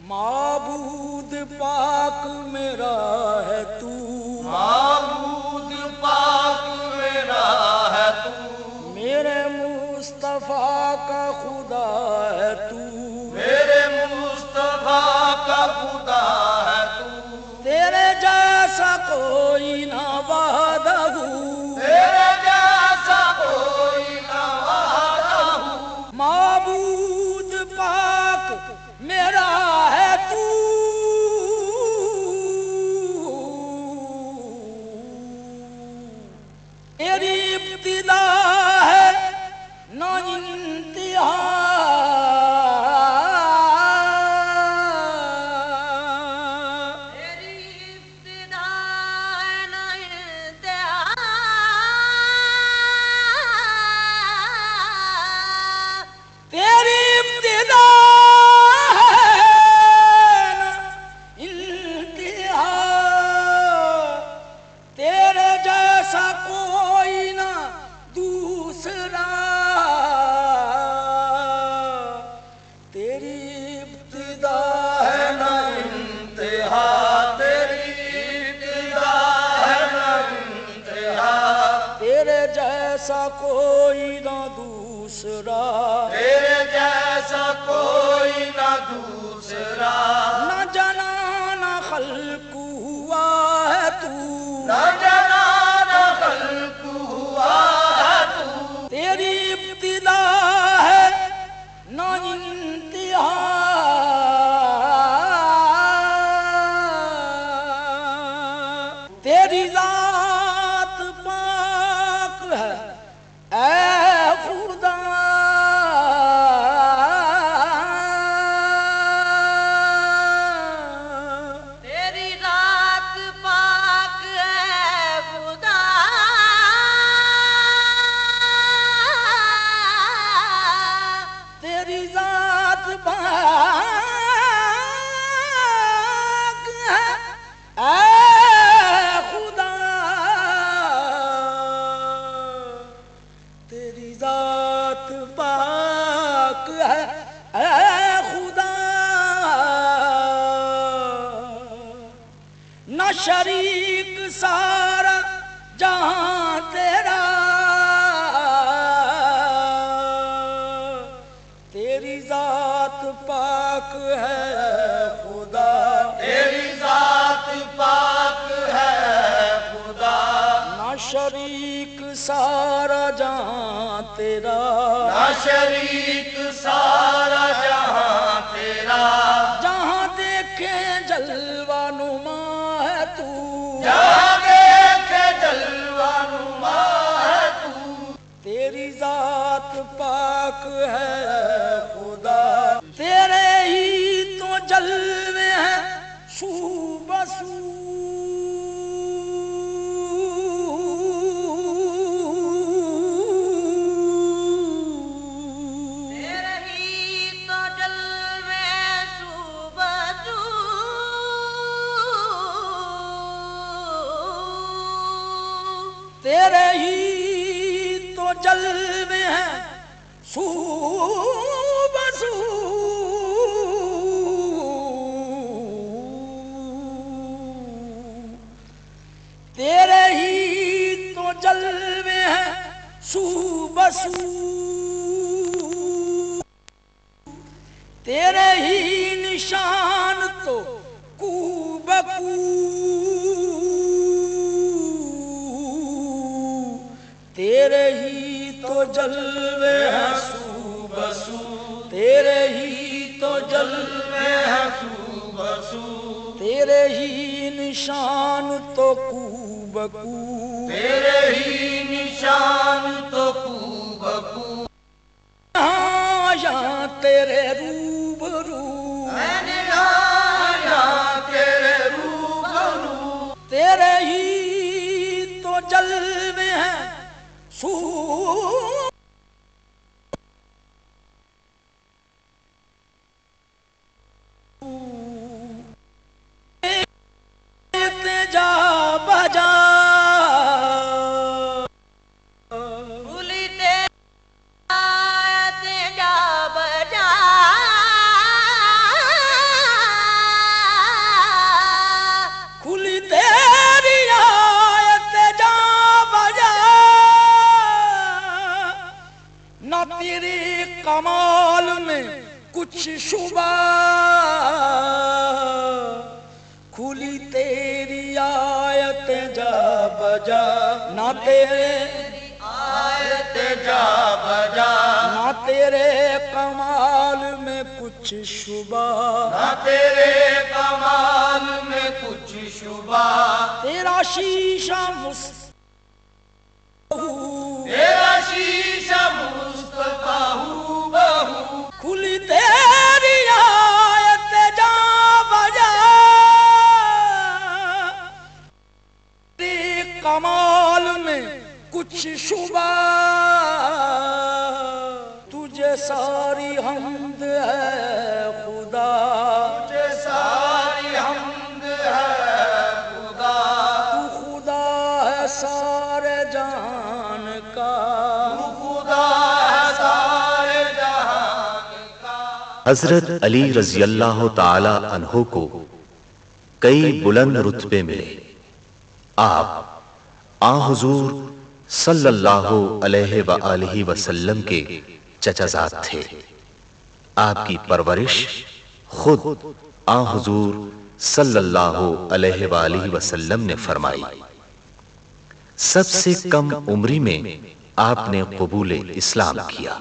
معبود پاک میرا ہے تو، معبود پاک میرا ہے تو، میرے مصطفیٰ کا خدا ہے تو، میرے مصطفیٰ کا خدا ہے تو، تیرے جیسا کوئی نہ وحدہ، تیرے جیسا کوئی نہ وحدہ، معبود پاک میرا ہے تو، تیری ابتدا ہے نہ انتہا، تیری ابتدا نہ انتہا، تیری ابتدا ہے نہ انتہا، تیرے جیسا کوئی نہ دوسرا، تیری ابتدا ہے نہ انتہا، تیری ابتدا ہے نہ انتہا، تیرے جیسا کوئی نہ دوسرا، تیرے جیسا کوئی نہ دوسرا، نہ جنا نہ خلق ہوا ہے تو، نہ جنا نہ خلق ہوا ہے تو، تیری ابتدا ہے نہ انتہا، تیری ذات پاک ہے اے خدا، تیری ذات پاک ہے خدا، تیری ذات پاک ہے اے خدا، تیری ذات پاک ہے اے خدا، نہ شریک سارا جہاں تیرا، تیری ذات پاک ہے خدا، تیری ذات پاک ہے خدا، نہ شریک سارا جہاں تیرا، نہ شریک سارا جہاں تیرا، جہاں دیکھیں جلوہ نما ہے تو، جہاں دیکھے جلوہ نما ہے تو، تیری ذات پاک ہے خدا، تیرے ہی تو جلوے ہیں سو بسو، تیرے ہی تو جلوے صبح جو، تیرے ہی تو جلوے ہیں سو بسو، تیرے ہی تو جلوے ہیں سو بسو، تیرے ہی نشان تو کو بکو، تیرے ہی تو جلوے ہیں سو بسو، تیرے ہی تو جلوے ہیں سو بسو، تیرے ہی نشان تو کو بکو، تیرے ہی نشان تو کو بکو، یہاں تیرے روبرو، میں نے آیا تیرے روبرو، تیرے ہی تو جلوے ہیں سو جا بجا، بھولی تیرا جا بجا، کچھ شبہ کھلی تیری آیت جا بجا نہ تیرے آیت جا بجا نہ تیرے کمال میں کچھ شبہ نہ تیرے کمال میں کچھ شبہ تیرا شیشہ تیرا شیشہ مصطفیٰ ہو بہو کھلی تیری آیت جا بجا تیرے کمال میں کچھ شبہ تجھے ساری حمد ہے خدا تجھے ساری حمد ہے خدا تو خدا ہے سارے جہان کا تو خدا ہے سارے جہان کا حضرت علی رضی اللہ تعالی عنہ کو کئی بلند رتبے ملے۔ آپ حضور صلی اللہ علیہ وآلہ وسلم کے چچا زاد تھے۔ آپ کی پرورش خود حضور صلی اللہ علیہ وآلہ وسلم نے فرمائی۔ سب سے کم عمری میں آپ نے قبول اسلام کیا۔